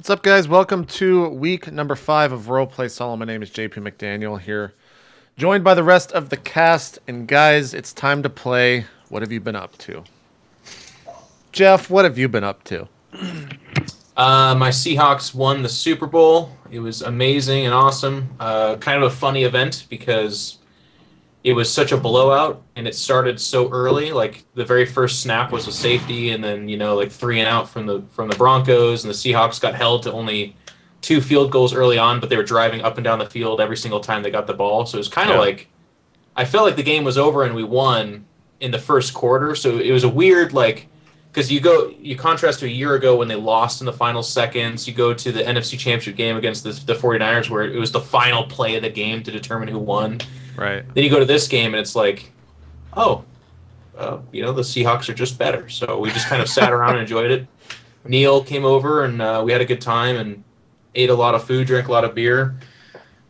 What's up, guys? Welcome to week number 5 of RollPlay Solum. My name is JP McDaniel here, joined by the rest of the cast. And guys, it's time to play. What have you been up to? Jeff, what have you been up to? My Seahawks won the Super Bowl. It was amazing and awesome. Kind of a funny event because it was such a blowout and it started so early. Like the very first snap was a safety, and then like 3 and out from the Broncos, and the Seahawks got held to only 2 field goals early on, but they were driving up and down the field every single time they got the ball. So it was kind of like I felt like the game was over and we won in the first quarter. So it was a weird because you contrast to a year ago when they lost in the final seconds. You go to the NFC Championship game against the 49ers where it was the final play of the game to determine who won. Right. Then you go to this game and it's like, the Seahawks are just better. So we just kind of sat around and enjoyed it. Neal came over and we had a good time and ate a lot of food, drank a lot of beer.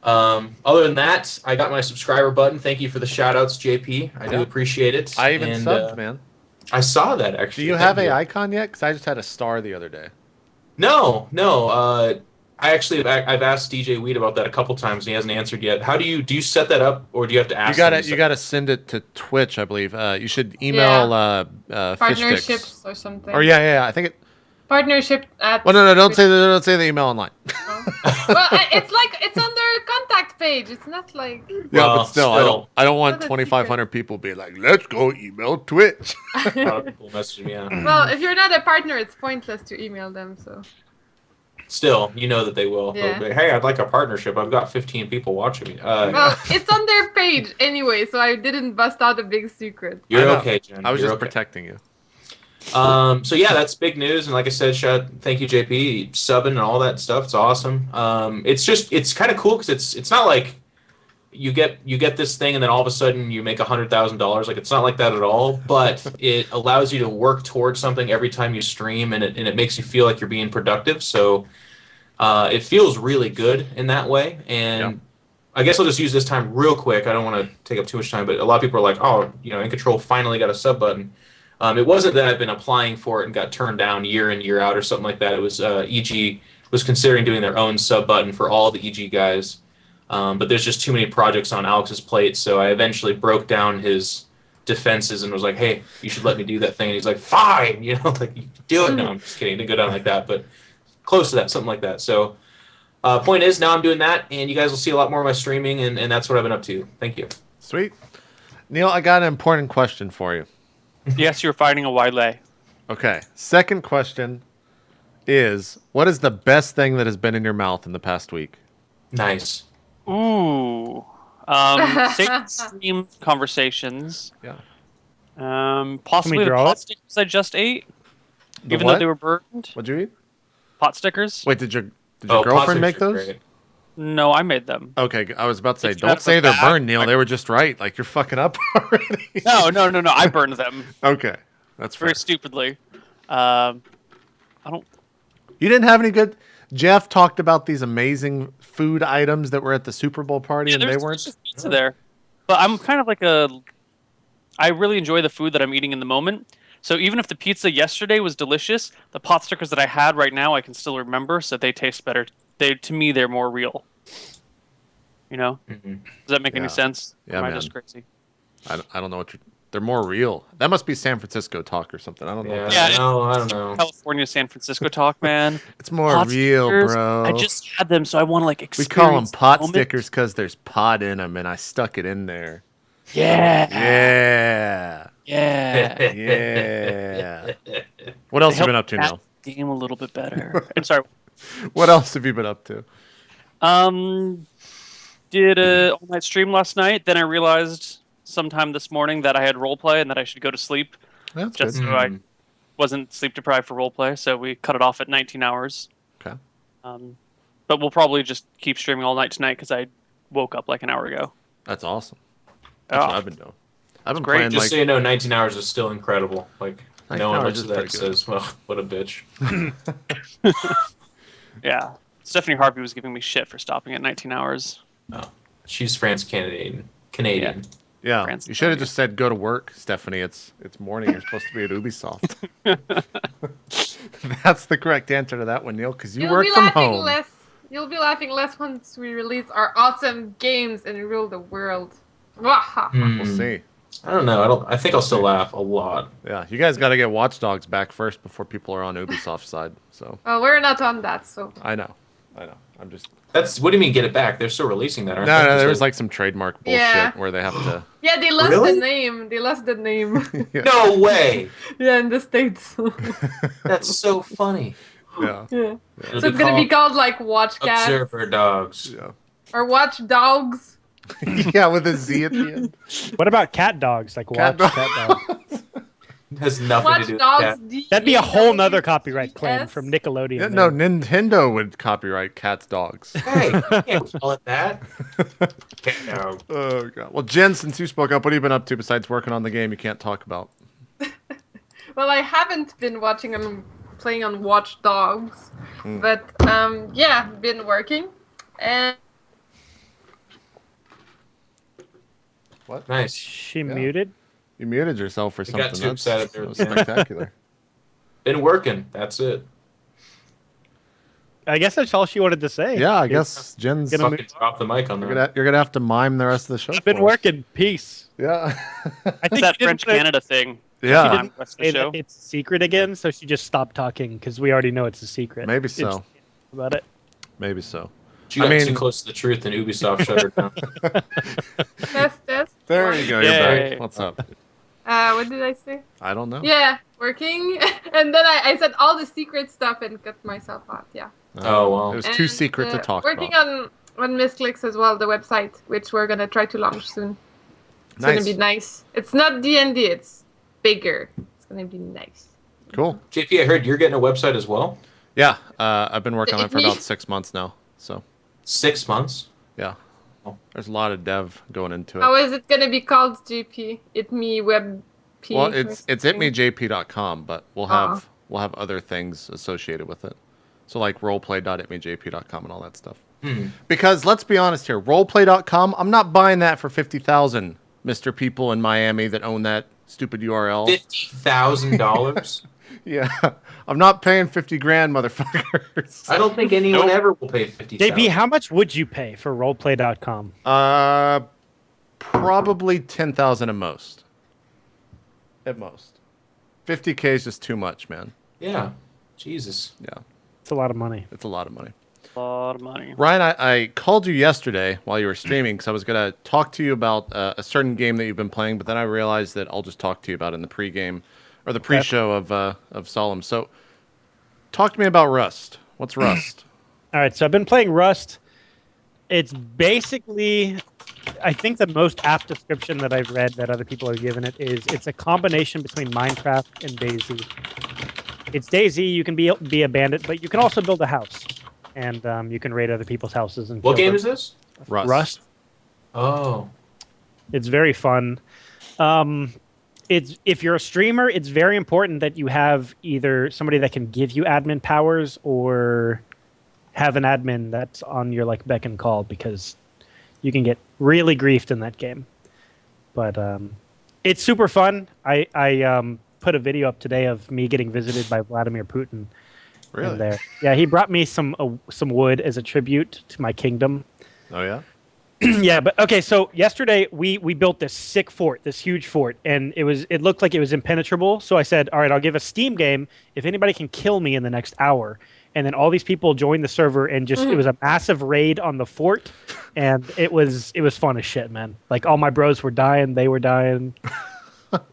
Other than that, I got my subscriber button. Thank you for the shout outs, JP. I do appreciate it. I even subbed, man. I saw that, actually. Do you have a icon yet? Because I just had a star the other day. No. I've asked DJ Weed about that a couple times and he hasn't answered yet. How do you set that up, or do you have to ask? You got to send it to Twitch, I believe. You should email partnerships Fish or something. Or yeah. I think it. Partnership at. Well, no, don't say the email online. Well, it's on their contact page. It's not like. Yeah, but still, I don't want 2,500 people being like, let's go email Twitch. A lot of people message me. Yeah. Well, if you're not a partner, it's pointless to email them. So. Still, you know that they will. Yeah. They'll be, hey, I'd like a partnership. I've got 15 people watching me. Well, it's on their page anyway, so I didn't bust out a big secret. You're okay, Jen. I was You're just protecting you. So yeah, that's big news, and like I said, thank you, JP, subbing and all that stuff. It's awesome. It's kind of cool because it's not like you get this thing and then all of a sudden you make $100,000. Like, it's not like that at all. But it allows you to work towards something every time you stream, and it makes you feel like you're being productive. So it feels really good in that way. And I guess I'll just use this time real quick. I don't want to take up too much time, but a lot of people are like, oh, iNcontroL finally got a sub button. It wasn't that I've been applying for it and got turned down year in, year out or something like that. It was EG was considering doing their own sub button for all the EG guys. But there's just too many projects on Alex's plate, so I eventually broke down his defenses and was like, hey, you should let me do that thing. And he's like, fine, you do it. No, I'm just kidding. It didn't go down like that, but close to that, something like that. So point is, now I'm doing that, and you guys will see a lot more of my streaming, and that's what I've been up to. Thank you. Sweet. Neal, I got an important question for you. Yes, you're fighting a Wile. Okay. Second question is, what is the best thing that has been in your mouth in the past week? Nice. Ooh. Safe stream conversations. Yeah. Possibly the pot stickers I just ate. Even though they were burned. What'd you eat? Pot stickers. Wait, did your girlfriend make those? Great. No, I made them. Okay, I was about to say, don't say they're burned, Neal. They were just right. Like, you're fucking up already. No. I burned them. Okay, that's fair. Very stupidly. I don't. You didn't have any good. Jeff talked about these amazing food items that were at the Super Bowl party, and they weren't. Just pizza there, but I'm kind of like I really enjoy the food that I'm eating in the moment. So even if the pizza yesterday was delicious, the pot stickers that I had right now I can still remember, so they taste better. To me, they're more real. Mm-hmm. Does that make any sense? Yeah, Am I man. just crazy? I don't know what you're. They're more real. That must be San Francisco talk or something. I don't know. Yeah, no, I don't know. California, San Francisco talk, man. It's more Pot real, stickers, bro. I just had them, so I want to We experience. call them pot the moment. stickers because there's pot in them, and I stuck it in there. Yeah. Yeah. Yeah. Yeah. What else have you been up to now? Game a little bit better. I'm sorry. What else have you been up to? Did a all-night stream last night. Then I realized sometime this morning that I had roleplay and that I should go to sleep, That's just good. so I wasn't sleep deprived for roleplay. So we cut it off at 19 hours. Okay. But we'll probably just keep streaming all night tonight because I woke up like an hour ago. That's awesome. That's what I've been doing. I've been great. playing Just so you know, 19 hours is still incredible. Like, 19 no one hours looks is at that pretty and good. says, well, what a bitch. Yeah. Stephanie Harvey was giving me shit for stopping at 19 hours. Oh, she's Canadian. Yeah, France you should have Italia. just said go to work, Stephanie. It's morning. You're supposed to be at Ubisoft. That's the correct answer to that one, Neal, because you You'll work be from laughing home. less. You'll be laughing less once we release our awesome games and rule the world. Wahaha. We'll see. I don't know. I think I'll still laugh a lot. Yeah, you guys got to get Watch Dogs back first before people are on Ubisoft's side. So Well, we're not on that, so. I know. I'm just. What do you mean get it back? They're still releasing that, aren't they? No, Just there was like some trademark bullshit Yeah. where they have to. Yeah, they lost Really? the name. They lost the name. Yeah. No way. Yeah, in the States. That's so funny. Yeah. Yeah. It'll So it's gonna be called like Watch Cats Observer Dogs. Yeah. or Watch Dogs. Yeah, with a Z at the end. What about cat dogs? Like Cat watch cat dogs. It has nothing to Watch do with Dogs. that. That'd be a whole nother copyright claim Yes. from Nickelodeon. Yeah, man. no, Nintendo would copyright Cat's Dogs. Hey, you can't call it that. Cat dog. Oh god. Well, Jen, since you spoke up, what have you been up to besides working on the game you can't talk about? Well, I haven't been playing on Watch Dogs, but yeah, been working and What? Nice. She Yeah. muted. You muted yourself for You something. got too excited there. That was spectacular. Been working. That's it. I guess that's all she wanted to say. Yeah, I guess Jen's. Gonna Fucking drop the mic on that. You're gonna have to mime the rest of the show. I've been for us. working. Peace. Yeah. I It's think that she didn't French Canada thing. Yeah. She didn't Rest of the say show. that it's a secret again, so she just stopped talking because we already know it's a secret. Maybe It's so. about it. Maybe so. She got I mean- too close to the truth and Ubisoft shut her down. test. There you go. You're Yay. back. What's up? What did I say? I don't know. Yeah, working, and then I said all the secret stuff and cut myself out. Yeah. Oh, well. It was too And, secret to talk working about. on Misclicks as well, the website, which we're gonna try to launch soon. It's gonna be nice. It's not D&D. It's bigger. It's gonna be nice. Cool. JP, I heard you're getting a website as well. Yeah. I've been working on it for about 6 months now. So 6 months. yeah. Oh. There's a lot of dev going into it. How is it gonna be called, GP? itmeWebP. Well, it's itmeJP.com, but we'll have other things associated with it. So like roleplay.itmeJP.com and all that stuff. Because let's be honest here, roleplay.com, I'm not buying that for 50,000, Mr. People in Miami that own that stupid URL. $50,000. Yeah. I'm not paying 50 grand, motherfuckers. I don't think anyone ever will pay 50,000. JP, how much would you pay for roleplay.com? Probably 10,000 at most. At most. 50K is just too much, man. Yeah. Jesus. Yeah. It's a lot of money. It's a lot of money. A lot of money. Ryan, I called you yesterday while you were streaming because I was going to talk to you about a certain game that you've been playing, but then I realized that I'll just talk to you about it in the pregame or the pre-show of Solum. So talk to me about Rust. What's Rust? All right, so I've been playing Rust. It's basically, I think the most apt description that I've read that other people have given it is it's a combination between Minecraft and DayZ. It's DayZ, you can be a bandit, but you can also build a house. And you can raid other people's houses. And What kill game them. is this? Rust. Oh. It's very fun. If you're a streamer, it's very important that you have either somebody that can give you admin powers or have an admin that's on your like beck and call, because you can get really griefed in that game. But it's super fun. I put a video up today of me getting visited by Vladimir Putin. Really? In there. Yeah, he brought me some wood as a tribute to my kingdom. Oh, yeah? Yeah, but okay, so yesterday we built this sick fort, this huge fort, and it looked like it was impenetrable. So I said, all right, I'll give a Steam game if anybody can kill me in the next hour. And then all these people joined the server and just it was a massive raid on the fort, and it was fun as shit, man. Like all my bros were dying, they were dying.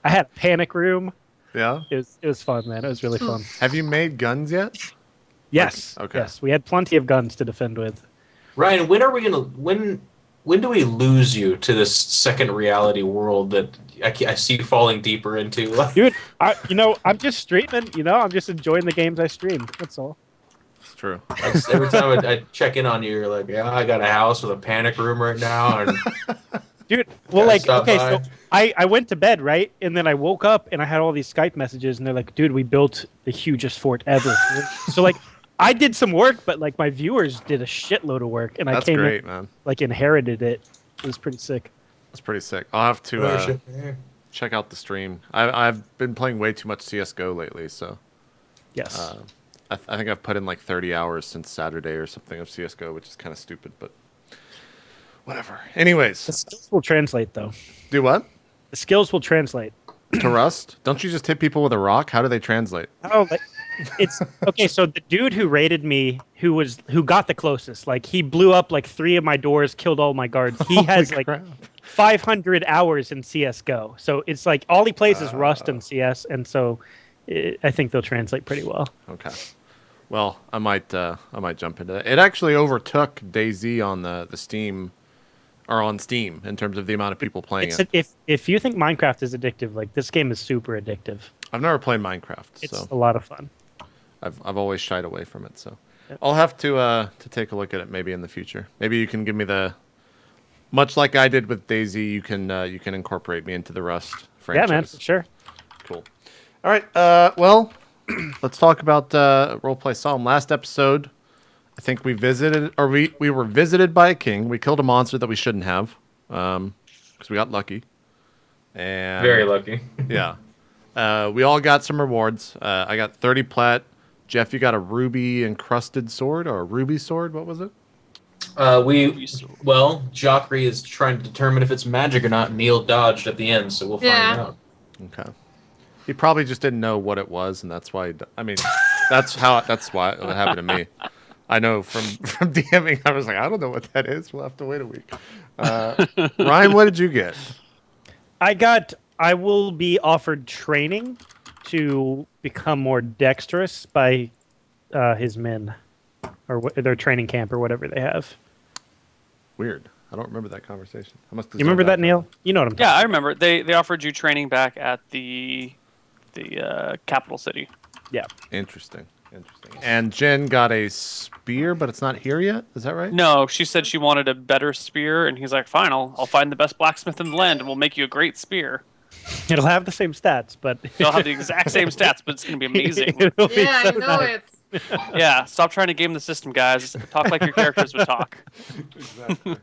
I had a panic room. Yeah? It was fun, man. It was really fun. Have you made guns yet? Yes. Okay. Yes, we had plenty of guns to defend with. Ryan, when are we gonna when do we lose you to this second reality world that I see you falling deeper into? Dude, I'm just streaming. I'm just enjoying the games I stream. That's all. It's true. Every time I check in on you, you're like, yeah, I got a house with a panic room right now, and Dude, well, Gotta like, stop okay, by. so I went to bed, right? And then I woke up and I had all these Skype messages, and they're like, dude, we built the hugest fort ever. So, like, I did some work, but, like, my viewers did a shitload of work, and I That's came great, in, man. like, inherited it. It was pretty sick. That's pretty sick. I'll have to check out the stream. I've been playing way too much CSGO lately, so. Yes. I think I've put in like 30 hours since Saturday or something of CS:GO, which is kind of stupid, but whatever. Anyways, The skills will translate, though. do what? The skills will translate. To Rust? Don't you just hit people with a rock? How do they translate? Oh, it's okay. So the dude who raided me, who got the closest, like he blew up like 3 of my doors, killed all my guards. He has like crap. 500 hours in CS:GO. So it's like all he plays is Rust and CS, and so I think they'll translate pretty well. Okay. Well, I might jump into that. It actually overtook DayZ on the Steam, or on Steam, in terms of the amount of people playing it. If you think Minecraft is addictive, like this game is super addictive. I've never played Minecraft, It's so a lot of fun. I've always shied away from it. So Yep. I'll have to take a look at it maybe in the future. Maybe you can give me much like I did with DayZ. You can incorporate me into the Rust franchise. Yeah, man, for sure. Cool. All right. Well, let's talk about RollPlay Solum. Last episode, I think we were visited by a king. We killed a monster that we shouldn't have, because we got lucky. And Very lucky. yeah. We all got some rewards. I got 30 plat. Jeff, you got a ruby encrusted sword or a ruby sword. What was it? Jockry is trying to determine if it's magic or not. Neil dodged at the end, so we'll find out. Okay. He probably just didn't know what it was, and that's why. That's why it happened to me. I know from DMing, I was like, I don't know what that is. We'll have to wait a week. Ryan, what did you get? I will be offered training to become more dexterous by his men, or their training camp, or whatever they have. Weird. I don't remember that conversation. I must. You remember that, Neil? You know what I'm talking Yeah, I remember. They offered you training back at the capital city. Yeah. Interesting. And Jen got a spear, but it's not here yet. Is that right? No, she said she wanted a better spear, and he's like, "Fine, I'll find the best blacksmith in the land, and we'll make you a great spear." It'll have the same stats, but It'll have the exact same stats, but it's gonna be amazing. It'll be Yeah, so I know nice. it. Yeah, stop trying to game the system, guys. Talk like your characters would talk. Exactly.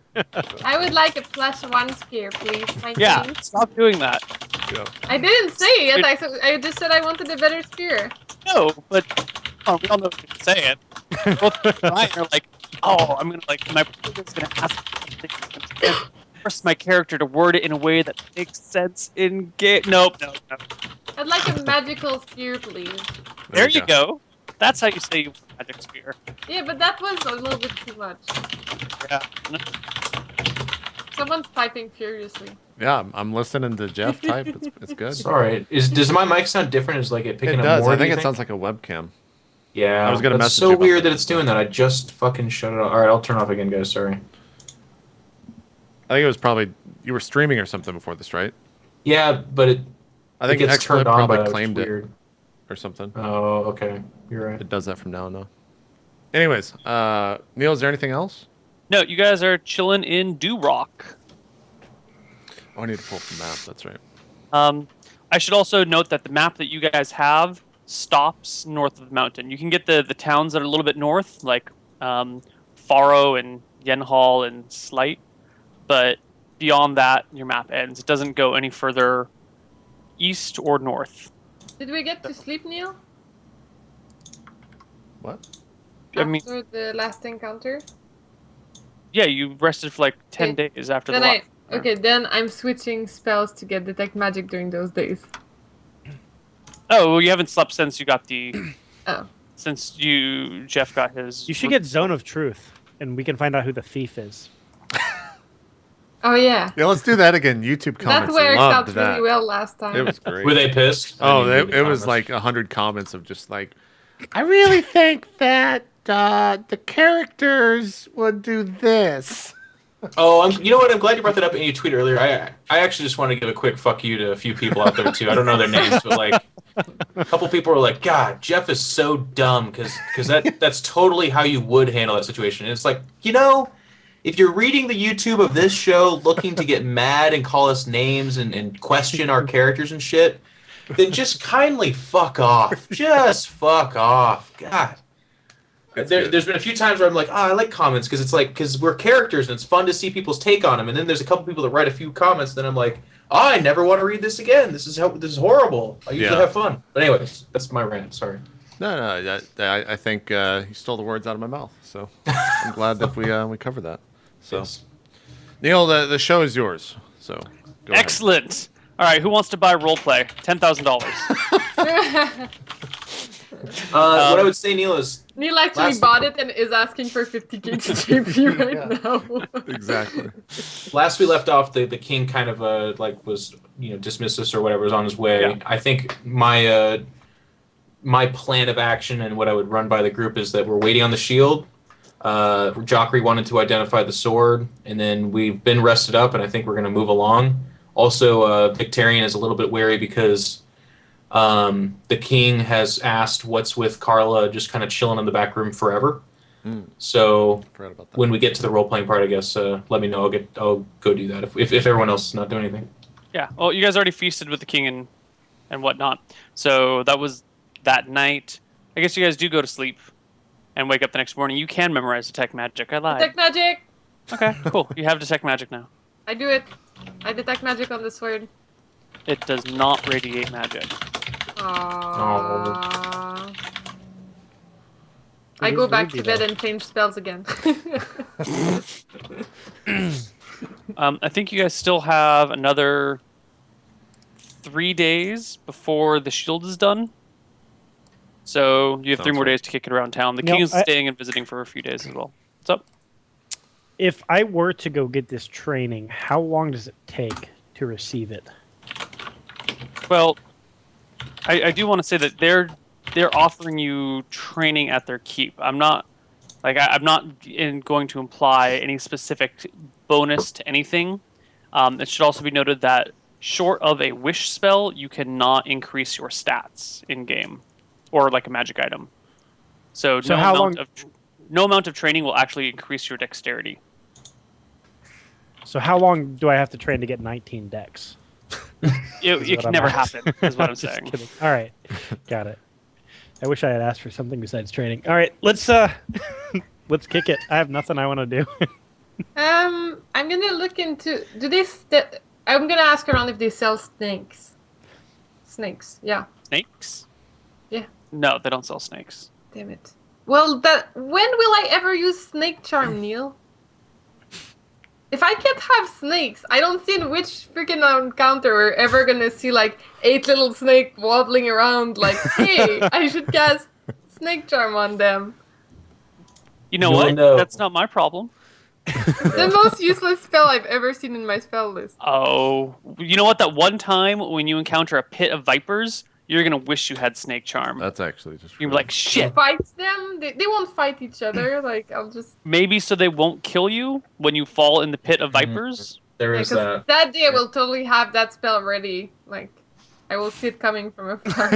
I would like a +1 spear, please. Thank Yeah, you. stop doing that. Yeah. I didn't say it. I just said I wanted a better spear. No, but we all know what you're saying. Both Ryan are like, "Oh, I'm gonna my protagonist's gonna ask me something. And force my character to word it in a way that makes sense in game." Nope. I'd like a magical spear, please. There you go. That's how you say you want a magic spear. Yeah, but that was a little bit too much. Yeah. Someone's typing furiously. Yeah, I'm listening to Jeff type. It's good. Sorry. Does my mic sound different? Is like it picking It up does. more? I do think you it sounds like a webcam. Yeah. I was gonna that's message so you about weird that. that it's doing that. I just fucking shut it off. All right, I'll turn off again, guys. Sorry. I think it was probably you were streaming or something before this, right? Yeah, but it I think gets XClip turned on, but probably it's claimed weird. it or something. Oh, okay. You're right. It does that from now on. Anyways, Neil, is there anything else? No, you guys are chilling in Dew Rock. Oh, I need to pull up the map. That's right. I should also note that the map that you guys have stops north of the mountain. You can get the towns that are a little bit north, like Faro and Yenhall and Slight, but beyond that, your map ends. It doesn't go any further east or north. Did we get to sleep, Neil? What? I mean, After the last encounter? yeah, you rested for like 10 Okay. days after Then the last. Okay, then I'm switching spells to get detect magic during those days. Oh, well, you haven't slept since you got the. Oh. Since Jeff got his. You should get Zone of Truth, and we can find out who the thief is. Oh yeah. Yeah, let's do that again. YouTube That comments worked out loved that. really well last time. It was great. Were they pissed? I Oh, didn't read the it was comments. like 100 comments of just like, I really think that the characters would do this. Oh, you know what? I'm glad you brought that up and you tweeted earlier. I actually just want to give a quick fuck you to a few people out there too. I don't know their names, but like a couple people were like, "God, Jeff is so dumb," because that's totally how you would handle that situation. And it's like, if you're reading the YouTube of this show looking to get mad and call us names and question our characters and shit, then just kindly fuck off. Just fuck off. God. There's been a few times where I'm like, I like comments because we're characters and it's fun to see people's take on them. And then there's a couple people that write a few comments, then I'm like, I never want to read this again. This is horrible. I usually have fun. But anyways, that's my rant. Sorry. No. I think you stole the words out of my mouth. So I'm glad that we covered that. So, Yes. Neal, the show is yours. So go ahead. Excellent. All right, who wants to buy roleplay? $10,000. What I would say, Neal, is Neil actually bought it and is asking for 50k to JP right now. Exactly. last we left off, the king kind of was dismissed us or whatever, was on his way. Yeah. I think my plan of action and what I would run by the group is that we're waiting on the shield. Jockrey wanted to identify the sword, and then we've been rested up, and I think we're going to move along. Also, Victorian is a little bit wary because the king has asked what's with Carla just kind of chilling in the back room forever. So Forgot about that. when we get to the role-playing part, I guess, let me know. I'll go do that if everyone else is not doing anything. Yeah. Well, you guys already feasted with the king and whatnot. So that was that night. I guess you guys do go to sleep and wake up the next morning. You can memorize detect magic. I lied. Detect magic! Okay, cool. You have detect magic now. I do it. I detect magic on the sword. It does not radiate magic. Aww. I go back to bed and change spells again. I think you guys still have another 3 days before the shield is done. So you have 3 more days to kick it around town. The king is staying and visiting for a few days as well. What's up? If I were to go get this training, how long does it take to receive it? Well, I do want to say that they're offering you training at their keep. I'm not going to imply any specific bonus to anything. It should also be noted that short of a wish spell, you cannot increase your stats in game, or like a magic item. So no amount of training will actually increase your dexterity. So how long do I have to train to get 19 dex? It can never happen, is what I'm saying. Kidding. All right, got it. I wish I had asked for something besides training. All right, let's let's kick it. I have nothing I want to do. I'm gonna look into. I'm gonna ask around if they sell snakes. Snakes, yeah. Snakes? Yeah. No, they don't sell snakes. Damn it. Well, when will I ever use snake charm, Neil? If I can't have snakes, I don't see in which freaking encounter we're ever gonna see like 8 little snakes wobbling around like, hey, I should cast snake charm on them. You know what? No. That's not my problem. It's the most useless spell I've ever seen in my spell list. Oh, you know what? That one time when you encounter a pit of vipers, you're gonna wish you had snake charm. That's actually just. You're like, shit. Fight them? They won't fight each other. Like, I'll just. Maybe so they won't kill you when you fall in the pit of vipers. There is that. That day I will totally have that spell ready. Like, I will see it coming from afar.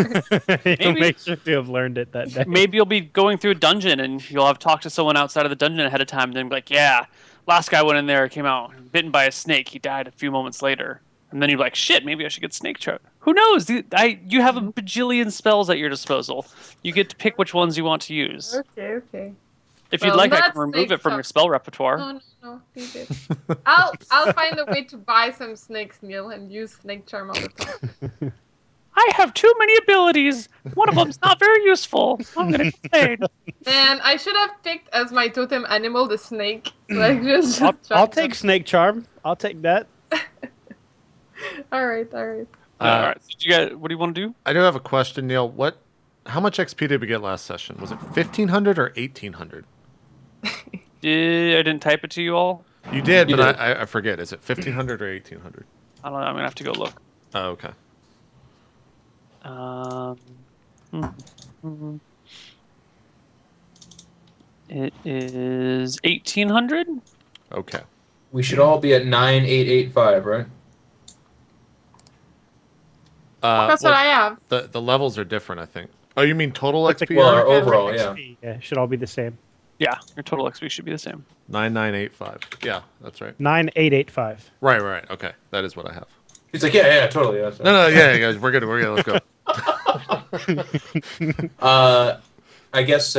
You'll make sure to have learned it that day. Maybe you'll be going through a dungeon and you'll have talked to someone outside of the dungeon ahead of time and then be like, yeah, last guy went in there, came out bitten by a snake. He died a few moments later. And then you're like, shit, maybe I should get snake charm. Who knows? You have a bajillion spells at your disposal. You get to pick which ones you want to use. Okay. If you'd like, I can remove it from your spell repertoire. No, leave it. I'll find a way to buy some snakes, Neil, and use snake charm all the time. I have too many abilities. One of them's not very useful. I'm gonna complain. Man, I should have picked as my totem animal the snake. Like just I'll take snake charm. I'll take that. All right. All right. So you guys, what do you want to do? I do have a question, Neil. How much XP did we get last session? Was it 1,500 or 1,800? I didn't type it to you all. You did, You but did. I forget. Is it 1,500 or 1,800? I don't know. I'm gonna have to go look. Oh, okay. It is 1,800. Okay. We should all be at 9,885, right? That's what I have. The levels are different, I think. Oh, you mean total What's XP? Well, our Yeah, overall, yeah. XP. Yeah, it should all be the same. Yeah, your total XP should be the same. 9985. Yeah, that's right. 9885. Right. Okay, that is what I have. He's like, yeah, totally. That's No, yeah, guys, we're good. Let's go. I guess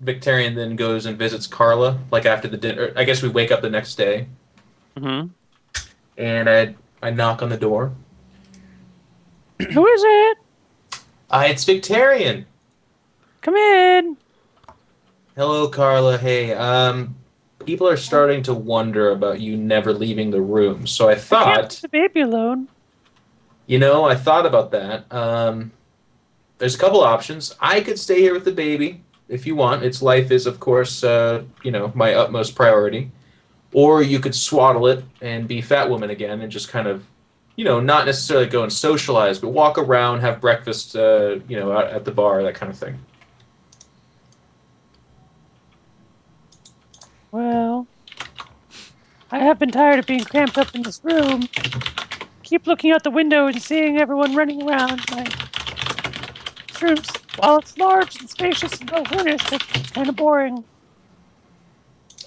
Victorian then goes and visits Carla, like after the dinner. I guess we wake up the next day, Mm-hmm. and I knock on the door. Who is it? It's Victorian. Come in. Hello, Carla. Hey, people are starting to wonder about you never leaving the room. So I I can't thought, leave the baby alone. I thought about that. There's a couple options. I could stay here with the baby if you want. Its life is, of course, my utmost priority. Or you could swaddle it and be fat woman again and just kind of, not necessarily go and socialize, but walk around, have breakfast, out at the bar, that kind of thing. Well, I have been tired of being cramped up in this room. Keep looking out the window and seeing everyone running around. This room's, while it's large and spacious and well furnished, it's kind of boring.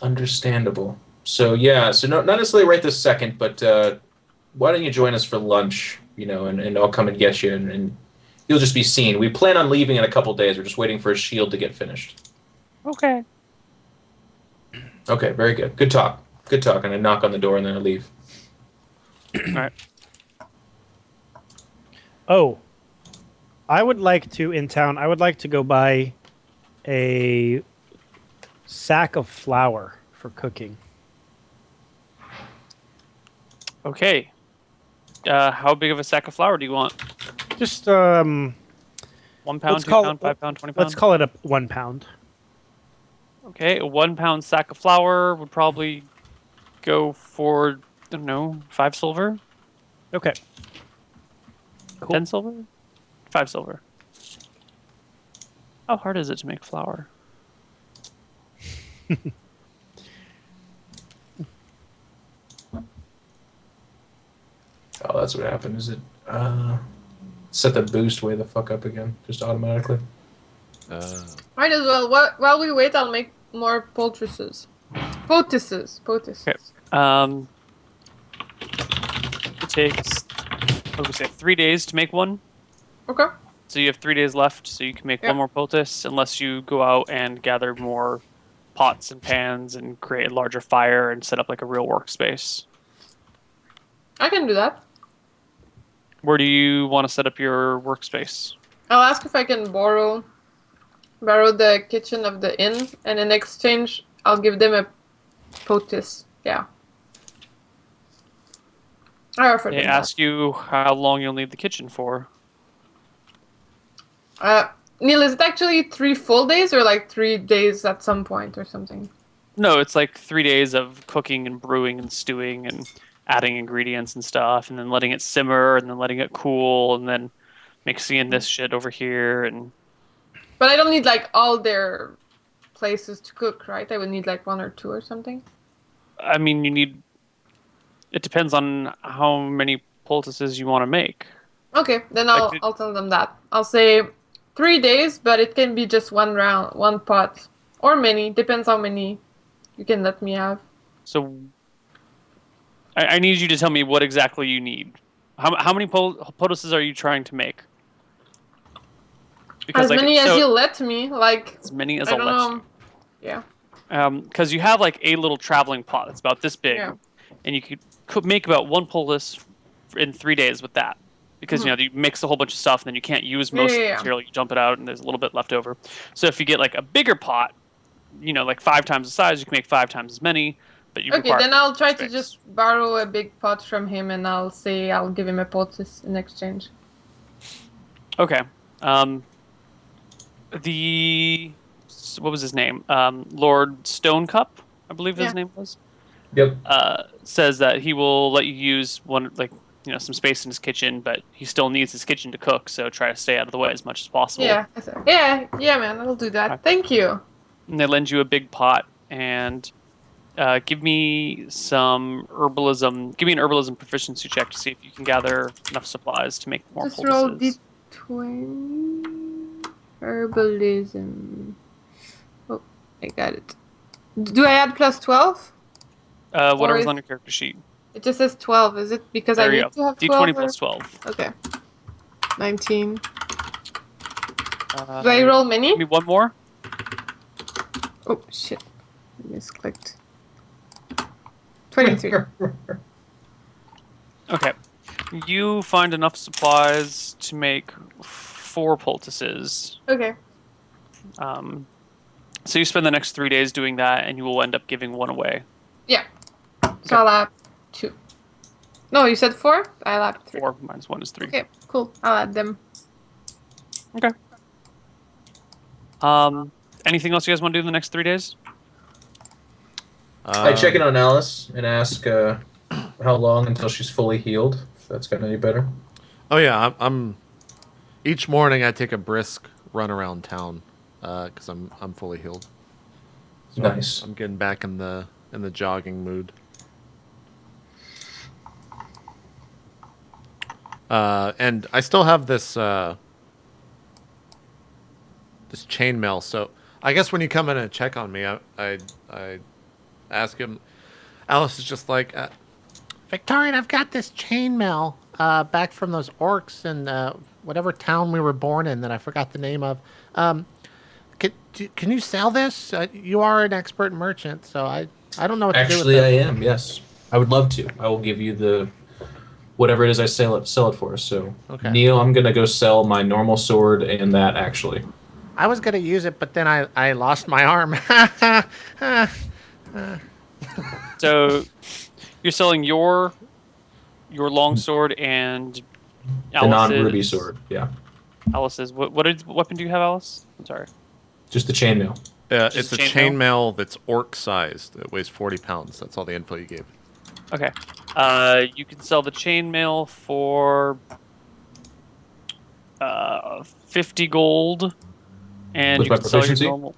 Understandable. So not necessarily right this second, but why don't you join us for lunch, and I'll come and get you, and you'll just be seen. We plan on leaving in a couple days. We're just waiting for a shield to get finished. Okay. Okay, very good. Good talk. Good talk. And I knock on the door and then I leave. All right. Oh, I would like to go buy a sack of flour for cooking. Okay. How big of a sack of flour do you want? Just 1 pound, let's 2 call pound, it- 5 pound, 20 pound? let's call it a 1 pound. Okay, a 1 pound sack of flour would probably go for, I don't know, 5 silver? Okay. Cool. 10 silver? 5 silver. How hard is it to make flour? Oh, that's what happened. Is it set the boost way the fuck up again, just automatically? Might as well. While we wait, I'll make more poultices. Poultices. Okay. It takes, what would we say, 3 days to make one. Okay. So you have 3 days left, so you can make one more poultice, unless you go out and gather more pots and pans and create a larger fire and set up like a real workspace. I can do that. Where do you want to set up your workspace? I'll ask if I can borrow the kitchen of the inn, and in exchange, I'll give them a poultice. Yeah. I offered They them ask you how long you'll need the kitchen for. that. Neil, is it actually 3 full days or like 3 days at some point or something? No, it's like 3 days of cooking and brewing and stewing and adding ingredients and stuff, and then letting it simmer, and then letting it cool, and then mixing in this shit over here. And But I don't need like all their places to cook, right? I would need like 1 or 2 or something. I mean, you need. It depends on how many poultices you want to make. Okay, then Like I'll tell them that. I'll say 3 days, but it can be just 1 round, 1 pot, or many. Depends how many you can let me have. So I need you to tell me what exactly you need. How many poultices are you trying to make? As many as you let me, like as many as I I'll don't let know. you. Yeah. Because you have like a little traveling pot that's about this big, Yeah. and you could make about 1 poultice in 3 days with that. Because you mix a whole bunch of stuff, and then you can't use most of the material. You dump it out, and there's a little bit left over. So if you get like a bigger pot, like 5 times the size, you can make 5 times as many. But you Okay, then I'll try space. to just borrow a big pot from him, and I'll say I'll give him a poultice in exchange. Okay. What was his name? Lord Stonecup, I believe his name was. Yep. Says that he will let you use some space in his kitchen, but he still needs his kitchen to cook, so try to stay out of the way as much as possible. Yeah, man, I'll do that. Okay. Thank you. And they lend you a big pot, and give me some herbalism. Give me an herbalism proficiency check to see if you can gather enough supplies to make more Just roll poultices. D20. Herbalism. Oh, I got it. Do I add plus 12? Whatever's is- on your character sheet. It just says 12. Is it because There I you need go. to have 12? D20 plus 12. Okay. 19. Uh, Do I roll many? Give me one more. Oh, shit. I misclicked. 23. Okay. You find enough supplies to make 4 poultices. Okay. So you spend the next 3 days doing that, and you will end up giving one away. Yeah. So I'll have 2. No, you said 4? I'll have 3. 4 minus 1 is 3. Okay, cool. I'll add them. Okay. Anything else you guys want to do in the next 3 days? I check in on Alice and ask how long until she's fully healed. If that's gotten any better. Oh yeah, I'm. Each morning I take a brisk run around town because I'm fully healed. So Nice. I'm getting back in the jogging mood. And I still have this this chainmail. So I guess when you come in and check on me, I ask him. Alice is just like, Victorian, I've got this chainmail back from those orcs in whatever town we were born in that I forgot the name of. Can you sell this? You are an expert merchant, so I don't know what to do with Actually, I this. am. Yes, I would love to. I will give you the whatever it is I sell it for. So, Okay. Neil, I'm gonna go sell my normal sword and that actually. I was gonna use it, but then I lost my arm. So you're selling your longsword and The non-ruby sword. Yeah, Alice's. What weapon do you have, Alice? I'm sorry. just the chainmail. It's a chainmail? chainmail that's orc sized. It weighs 40 pounds. That's all the info you gave. Okay. You can sell the chainmail for 50 gold, and With you my can sell your proficiency? normal.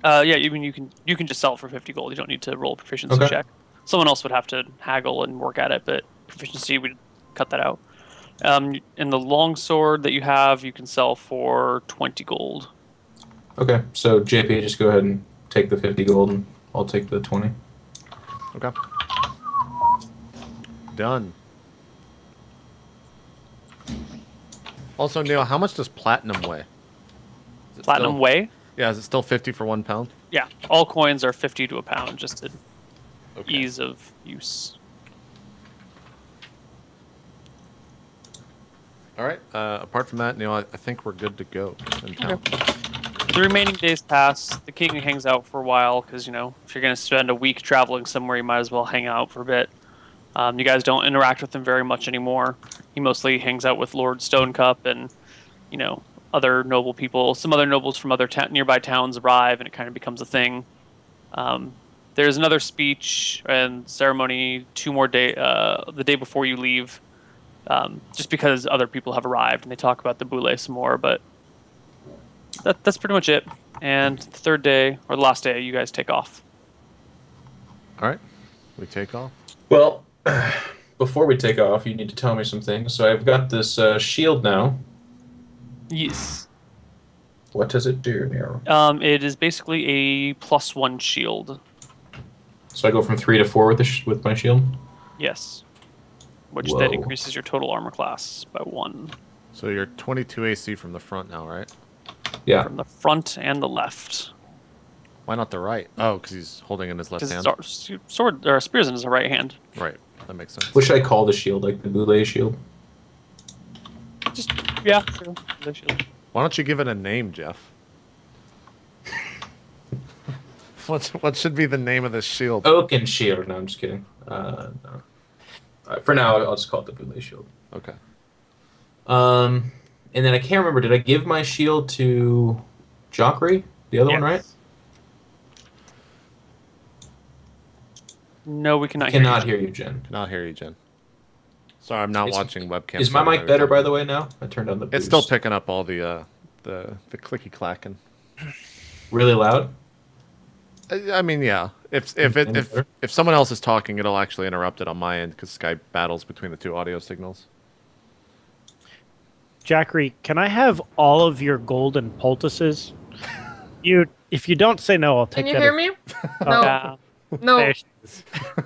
Yeah, you can just sell it for 50 gold. You don't need to roll a proficiency Okay. check. Someone else would have to haggle and work at it, but proficiency we'd cut that out. And the longsword that you have, you can sell for 20 gold. Okay, so JP, just go ahead and take the 50 gold, and I'll take the 20. Okay. Done. Also, Neil, how much does platinum weigh? Is it Platinum still- weigh? Yeah, is it still 50 for 1 pound? Yeah, all coins are 50 to a pound, just to Okay. ease of use. All right. Apart from that, Neil, I think we're good to go in town. The remaining days pass. The king hangs out for a while because, you know, if you're going to spend a week traveling somewhere, you might as well hang out for a bit. You guys don't interact with him very much anymore. He mostly hangs out with Lord Stonecup and, you know, other noble people. Some other nobles from other nearby towns arrive, and it kind of becomes a thing. There's another speech and ceremony 2 more day, the day before you leave, just because other people have arrived, and they talk about the boule some more, but that's pretty much it. And the 3rd day, or the last day, you guys take off. All right. We take off. Well, before we take off, you need to tell me some things. So I've got this shield now. Yes. What does it do, Neil? It is basically a +1 shield. So I go from 3 to 4 with my shield? Yes. Which Whoa. then increases your total armor class by 1. So you're 22 AC from the front now, right? Yeah. From the front and the left. Why not the right? Oh, because he's holding in his left hand. Because sword or spears in his right hand. Right. That makes sense. What should I call the shield? Like the boule shield? Just yeah, sure. The shield. Why don't you give it a name, Jeff? What should be the name of this shield? Oaken shield. No, I'm just kidding. No. For now, I'll just call it the boule shield. Okay. And then I can't remember. Did I give my shield to Jockry? The other one, right? No, we cannot. Cannot hear you, Jen. Cannot hear you, Jen. Sorry, I'm not watching webcam. Is my so I don't mic know better, what by you're the way? Now I turned on the. talking about. It's boost. still picking up all the clicky clacking. Really loud. I mean, yeah. If someone else is talking, it'll actually interrupt it on my end because Skype battles between the 2 audio signals. Jackery, can I have all of your golden poultices? If you don't say no, I'll take Can you that. hear me? No. Yeah. No. There she is.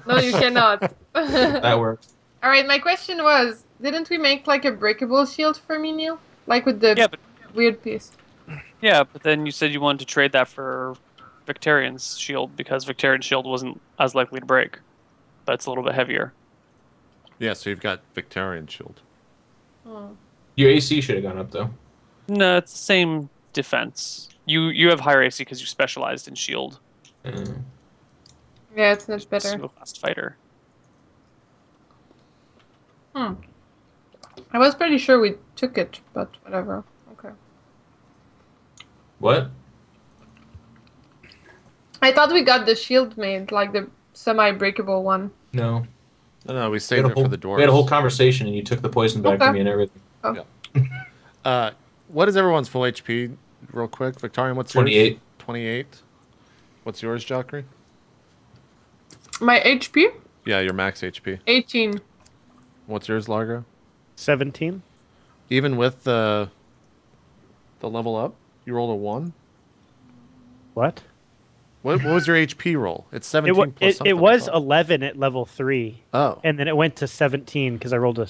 No, you cannot. That works. All right, my question was, didn't we make like a breakable shield for me, Neil? Like with the Yeah, but weird piece. then you said you wanted to trade that for Victarian's shield because Victarian's shield wasn't as likely to break, but it's a little bit heavier. Yeah, so you've got Victorian shield. Oh. Your AC should have gone up though. No, it's the defense. You have higher AC because you specialized in shield. Yeah, it's much better. Single class fighter. I was pretty sure we took it, but whatever. Okay. What? I thought we got the shield made, like the semi-breakable one. No. No, we We saved had, it for the dwarves. we had a whole conversation, and you took the poison bag Okay. from me and everything. What is everyone's full HP, real quick? Victorian, what's yours? 28. 28. What's yours, Jockery? My HP? Yeah, your max HP. 18. What's yours, Largo? 17. Even with the level up, you rolled a 1? What? What was your HP roll? It's 17 It, plus it, something. it was I thought. 11 at level 3. Oh. And then it went to 17 because I rolled a...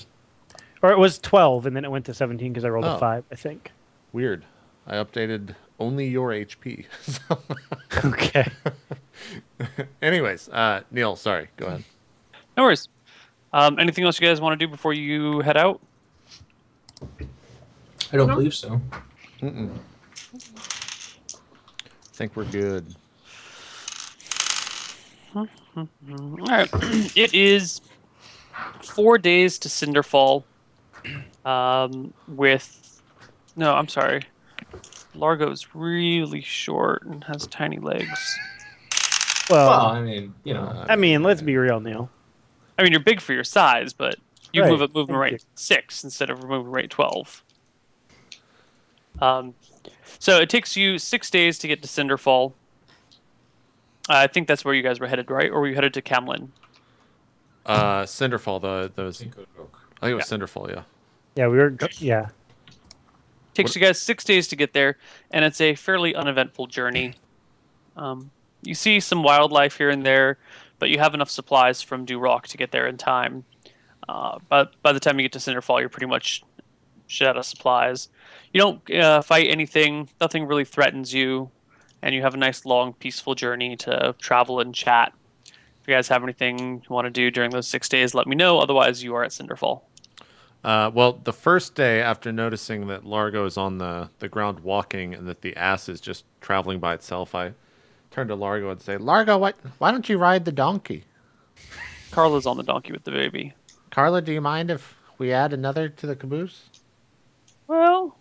Or it was 12, and then it went to 17 because I rolled Oh. a 5, I think. Weird. I updated only your HP. So- Okay. Anyways, Neil, sorry. Go ahead. No worries. Anything else you guys want to do before you head out? I don't No. believe so. I think we're good. All right. It is 4 days to Cinderfall. No, I'm sorry. Largo's really short and has tiny legs. Well, Well, I mean, you know. I mean, let's be real, Neil. I mean, you're big for your size, but you Right. move at movement Thank rate you. 6 instead of movement rate 12. So it takes you 6 days to get to Cinderfall. I think that's where you guys were headed, right? Or were you headed to Camlin? Cinderfall, I think it was Cinderfall, yeah. Yeah, we were... Yeah. Takes you guys 6 days to get there, and it's a fairly uneventful journey. You see some wildlife here and there, but you have enough supplies from Durock to get there in time. But by the time you get to Cinderfall, you're pretty much shit out of supplies. You don't fight anything. Nothing really threatens you, and you have a nice, long, peaceful journey to travel and chat. If you guys have anything you want to do during those 6 days, let me know. Otherwise, you are at Cinderfall. Well, the first day after noticing that Largo is on the ground walking and that the ass is just traveling by itself, I turned to Largo and say, Largo, why don't you ride the donkey? Carla's on the donkey with the baby. Carla, do you mind if we add another to the caboose? Well,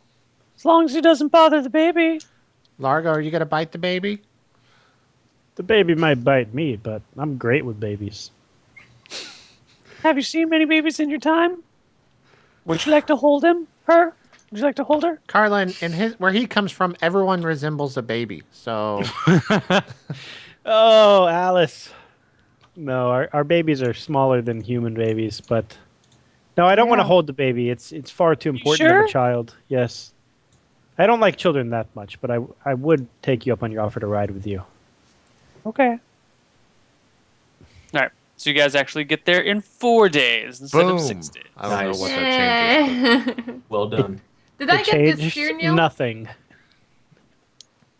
as long as he doesn't bother the baby. Largo, are you going to bite the baby? The baby might bite me, but I'm great with babies. Have you seen many babies in your time? Would you like to hold him? Her? Would you like to hold her? Carla, where he comes from, everyone resembles a baby. So, Oh, Alice. No, our babies are smaller than human babies, but... No, I don't want to Yeah. hold the baby. It's far too important of sure? a child. Yes. I don't like children that much, but I would take you up on your offer to ride with you. Okay. All right. So you guys actually get there in 4 days instead boom. of 6 days. I don't Nice. know what that changes. Well done. Did I It get this changed spear, Neil? nothing.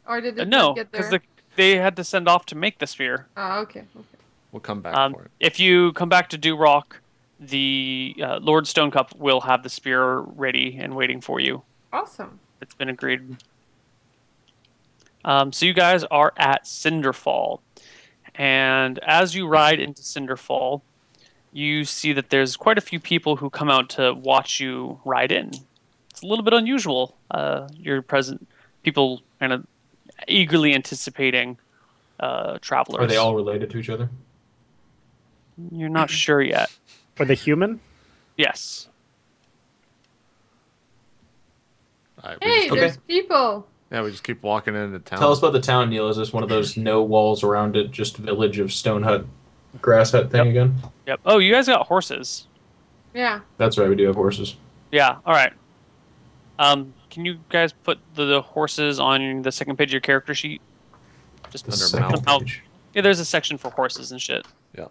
Or did it No, not get because there? they had to send off to make the spear. Oh, okay. We'll come back for it. If you come back to Durock, the Lord Stonecup will have the spear ready and waiting for you. Awesome. It's been agreed. So you guys are at Cinderfall. And as you ride into Cinderfall, you see that there's quite a few people who come out to watch you ride in. It's a little bit unusual. You're present, people kind of eagerly anticipating travelers. Are they all related to each other? You're not sure yet. For the human? Yes. All right, we Hey, just, Okay. there's people. yeah, we just keep walking into town. Tell us about the town, Neil. Is this one of those no walls around it, just village of stone hut, grass hut thing again? Yep. Oh, you guys got horses. Yeah. That's right, we do have horses. Yeah. All right. Can you guys put the horses on the second page of your character sheet? Just The Under second mount. page. Yeah, there's a section for horses and shit. Yeah.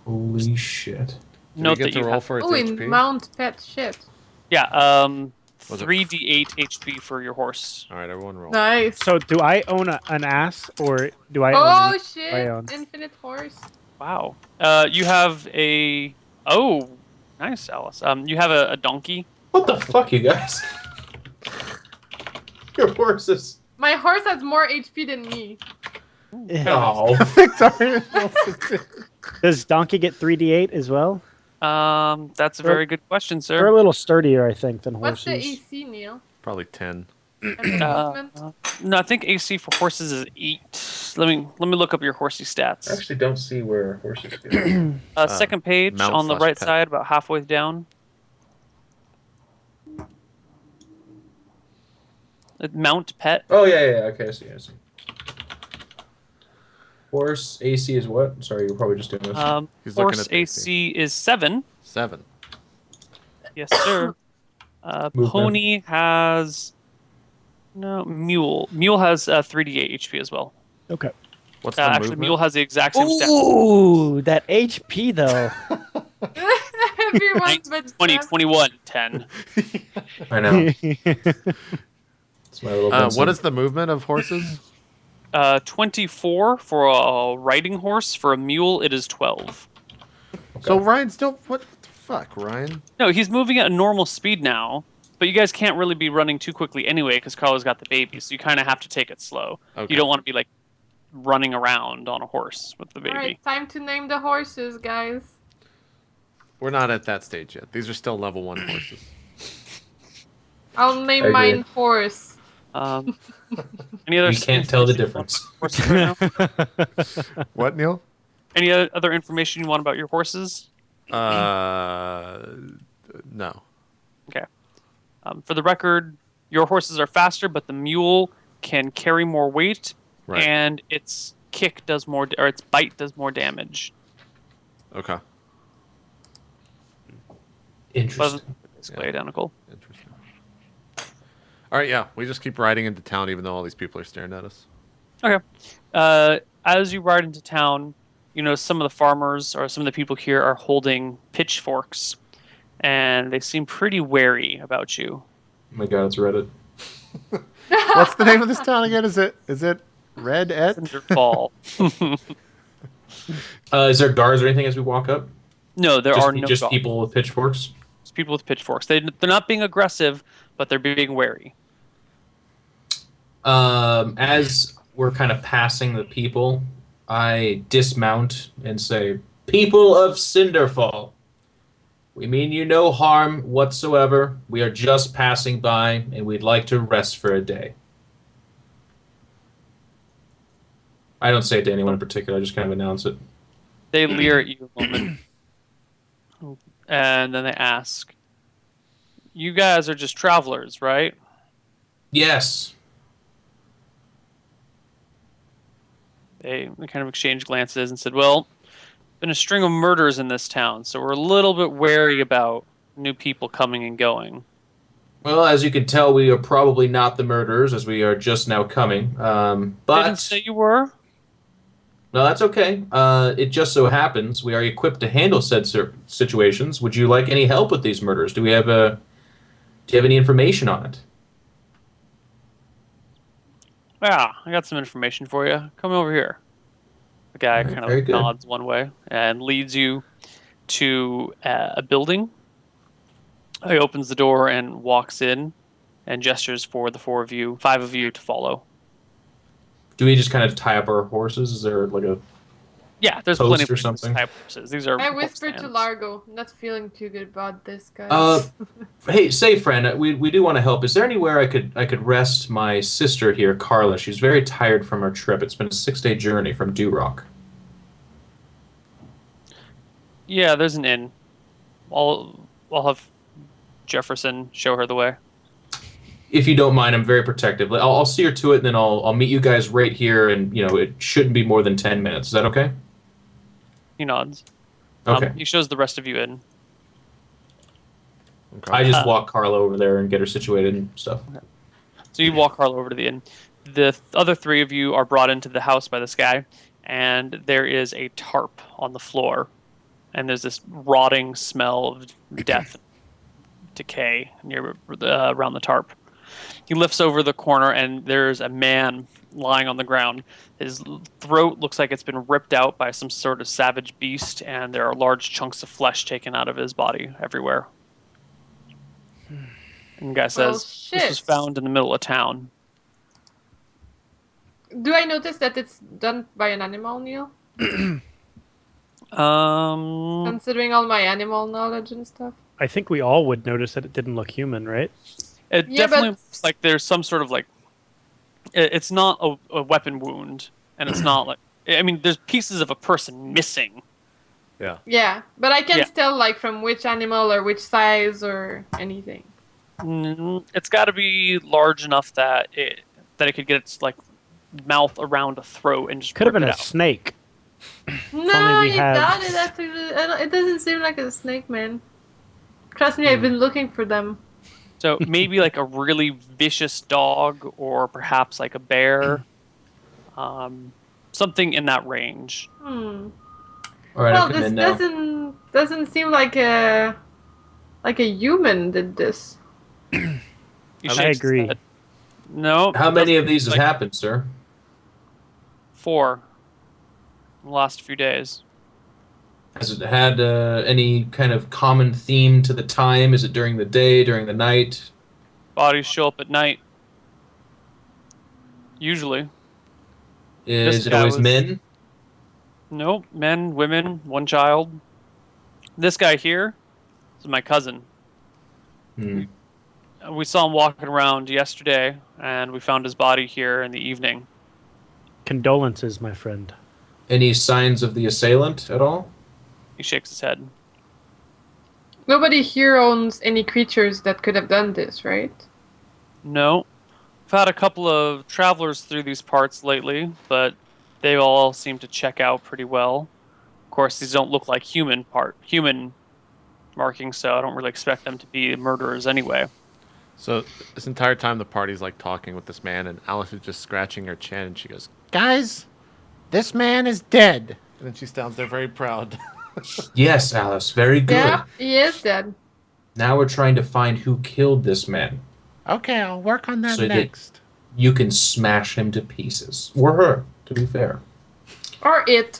Holy shit. Did Note we that get to you roll have. for its Oh, in HP? Mount Pet shit. Yeah. Was it- 3d8 HP for your horse. All right, everyone roll. Nice. So do I own an ass, or do I Oh own shit! I own. Infinite horse. Wow. You have a. Oh, nice, Alice. You have a donkey. What the fuck, you guys? Your horses. My horse has more HP than me. Oh, Victorian. Does Donkey get 3d8 as well? That's a very good question, They're a sir. little sturdier, I think, than What's horses. the AC, Neil? Probably 10. And the movement? No, I think AC for horses is 8. Let me look up your horsey I stats. actually don't see where horses go. Second page mount on the slash right pet. side, about halfway down. Mount pet. Oh yeah. Okay, I see. Horse AC is what? Sorry, you're probably just doing this. He's looking Horse at the AC. is 7. 7. Yes, sir. Movement. Pony has mule. Mule has 3d8 HP as well. Okay. What's the Actually, movement? mule has the exact same stats. Ooh, that HP though. Everyone's been 20, stressed. 21, 10. I know. It's my little. What Vincent. is the movement of horses? 24 for a riding horse. For a mule, it is 12. So Ryan's still what the fuck, Ryan? No, he's moving at a normal speed now. But you guys can't really be running too quickly anyway because Carlo's got the baby, so you kind of have to take it slow. Okay. You don't want to be like running around on a horse with the baby. Alright, time to name the horses, guys. We're not at that stage yet. These are still level 1 horses. I'll I name agree. mine horse. Any other? You can't tell the difference. horses right now? What, Neil? Any other information you want about your horses? No. Okay. For the record, your horses are faster, but the mule can carry more weight, Right. and its kick does more, or its bite does more damage. Okay. Interesting. Basically identical. Interesting. All right, yeah. We just keep riding into town even though all these people are staring at us. Okay. As you ride into town, you know some of the farmers or some of the people here are holding pitchforks, and they seem pretty wary about you. Oh my god, it's Reddit. What's the name of this town again? Is it Red Et? Cinderfall. Is there guards or anything as we walk up? No, there just, are no just dogs. people with pitchforks. It's people with pitchforks. They're not being aggressive, but they're being wary. As we're kind of passing the people, I dismount and say, "People of Cinderfall, we mean you no harm whatsoever. We are just passing by, and we'd like to rest for a day." I don't say it to anyone in particular. I just kind of announce it. They leer at you a moment, and then they ask, "You guys are just travelers, right?" Yes. They kind of exchanged glances and said, "Well, been a string of murders in this town, so we're a little bit wary about new people coming and going." Well, as you can tell, we are probably not the murderers, as we are just now coming. Didn't But say you were. no, that's okay. It just so happens we are equipped to handle said situations. Would you like any help with these murders? Do you have any information on it? Yeah, I got some information for you. Come over here. The guy Alright, kind very of good. nods one way and leads you to a building. He opens the door and walks in and gestures for the 5 of you to follow. Do we just kind of tie up our horses? Is there like a... Yeah, there's Post plenty or of places to something? tie up horses. These are I horse whispered to stands. Largo, not feeling too good about this, guys. Hey, say, friend, we do want to help. Is there anywhere I could rest my sister here, Carla? She's very tired from her trip. It's been a 6-day journey from Durock. Yeah, there's an inn. I'll have Jefferson show her the way. If you don't mind, I'm very protective. I'll see her to it, and then I'll meet you guys right here, and it shouldn't be more than 10 minutes. Is that okay? He nods. Okay. He shows the rest of you in. Okay. I just walk Carla over there and get her situated and stuff. So you walk Carl over to the inn. The other 3 of you are brought into the house by this guy, and there is a tarp on the floor, and there's this rotting smell of death, decay around the tarp. He lifts over the corner, and there's a man lying on the ground. His throat looks like it's been ripped out by some sort of savage beast, and there are large chunks of flesh taken out of his body everywhere. And the guy says, "This was shit. found in the middle of town." Do I notice that it's done by an animal, Neil? Considering all my animal knowledge and stuff. I think we all would notice that it didn't look human, right? It Yeah, definitely but- looks like there's some sort of like. It's not a weapon wound, and it's not like. I mean, there's pieces of a person missing. Yeah. Yeah, but I can't Yeah. tell like from which animal or which size or anything. It's got to be large enough that it could get its like mouth around a throat and just Could have rip been it a out. snake. No, we you have- got it. Actually, it doesn't seem like a snake, man. Trust me, I've been looking for them. So maybe like a really vicious dog, or perhaps like a bear, something in that range. All right, Well, I'm coming this in now. doesn't seem like a human did this. You I shake his agree. head. No. How many of doesn't these has like happened, sir? 4 in the last few days. Has it had any kind of common theme to the time? Is it during the day, during the night? Bodies show up at night. Usually. Is it guy always was- men? No, men, women, one child. This guy here is my cousin. Hmm. We saw him walking around yesterday, and we found his body here in the evening. Condolences, my friend. Any signs of the assailant at all? He shakes his head. Nobody here owns any creatures that could have done this, right? No. I've had a couple of travelers through these parts lately, but they all seem to check out pretty well. Of course, these don't look like human markings, so I don't really expect them to be murderers anyway. So this entire time the party's like talking with this man, and Alice is just scratching her chin, and she goes, "Guys, this man is dead." And then she stands there very proud. Yes, Alice. Very good. Yeah, he is dead. Now we're trying to find who killed this man. Okay, I'll work on that So they- next. You can smash him to pieces. Or her, to be fair. Or it.